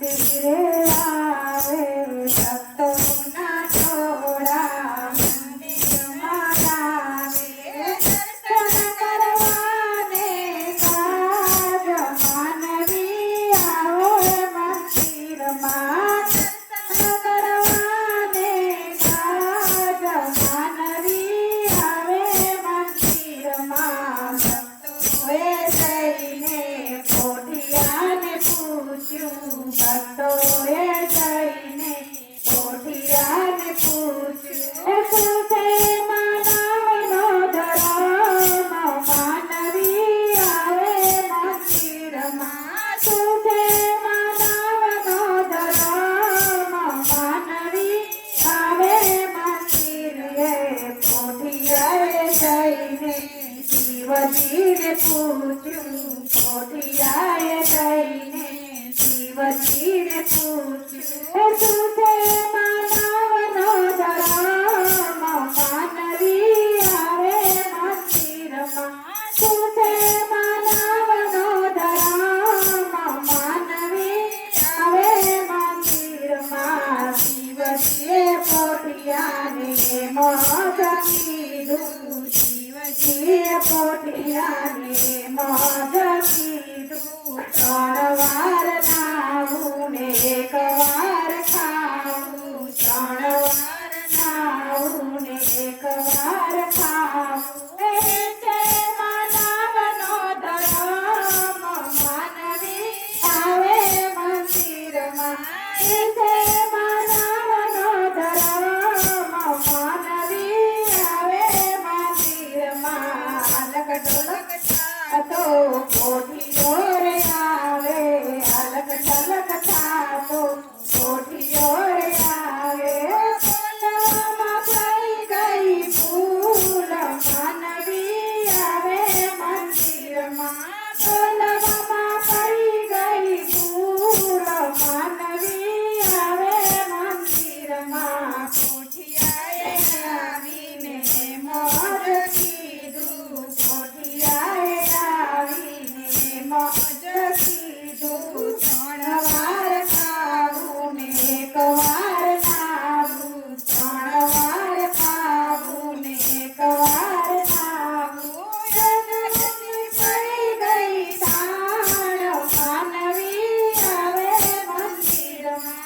મંદિરે આવે ભક્તોના ટોળા મંદિરમાં આવે દર્શન કરવાને કાજ માનવી આવો મંદિરમાં દર્શન કરવાને કાજ માનવી આવે મંદિરમાં ભક્તોએ જઈને પોઢિયાને પૂછ્યું ભક્તોએ જઈને પોઢિયાને પૂછ્યું શું છે માનવનો ધર્મ માનવી આવે મંદિરમાં શું છે માનવનો ધર્મ માનવી આવે મંદિરે પોઢિયાએ જઈને શિવજીને પૂછ્યું પોઢિયાએ જઈને શિવજીને પૂછ્યું શું છે માનવનો ધર્મ માનવી આવે મંદિરમાં શું છે માનવનો ધર્મ માનવી આવે મંદિરમાં શિવજીએ પોઢિયાને મોજ કીધું શિવજીએ પોઢિયાને મોજ કીધું 3 વાર નાવું ને 1 વાર ખાવું 3 વાર નાવું ને 1 વાર ખાવું એ છે માનવનો ધર્મ માનવી આવે મંદિરમાં એ છે માનવનો ધર્મ માનવી આવે મંદિરમાં અલગ ઢોલક થાતો પોઢિયો રે આવે અલગ ઢલક થાતો પોઢિયો રે આવે બોલવામાં થઈ ગઈ ભૂલ માનવી આવે મંદિરમાં બોલવામાં પડી ગઈ ભૂલ માનવી આવે મંદિરમાં પોઢિયાએ આવીને મોજ કીધું પોઢિયાએ આવીને મોજ કીધું 3 વાર ખાવું ને 1 વાર નાવું 3 વાર ખાવું ને 1 વાર નાવું નદીની પડી ગઈ તાણ માનવી આવે મંદિરમાં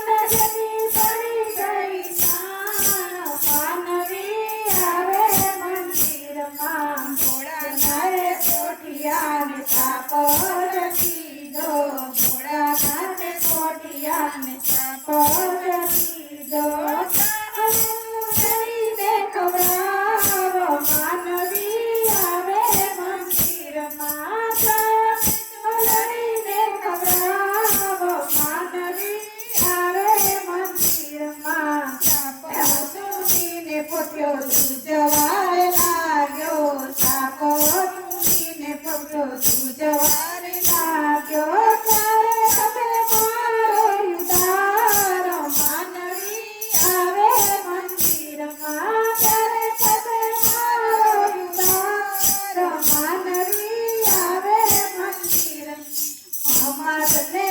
નદીની પડી ગઈ તાણ માનવી આવે મંદિરમાં ભોળાનાથે પોઢિયાને સાપર કીધો ભોળાનાથે પોઢિયાને સાપર કીધો લડીને ખવડાવો માનવી આવે મંદિરમાં લડીને ખવડાવો માનવી આવે મંદિરમાં સુધીને પોટ્યો સુજવાર લાગ્યો સાપો સુધીને પોટ્યો સુજવાર લાગ્યો ત્યારે હવે મારો ઉતારો માનવી આવે મંદિરમાં ત્યારે હવે મારો ઉતારો માનવી આવે મંદિર અમારને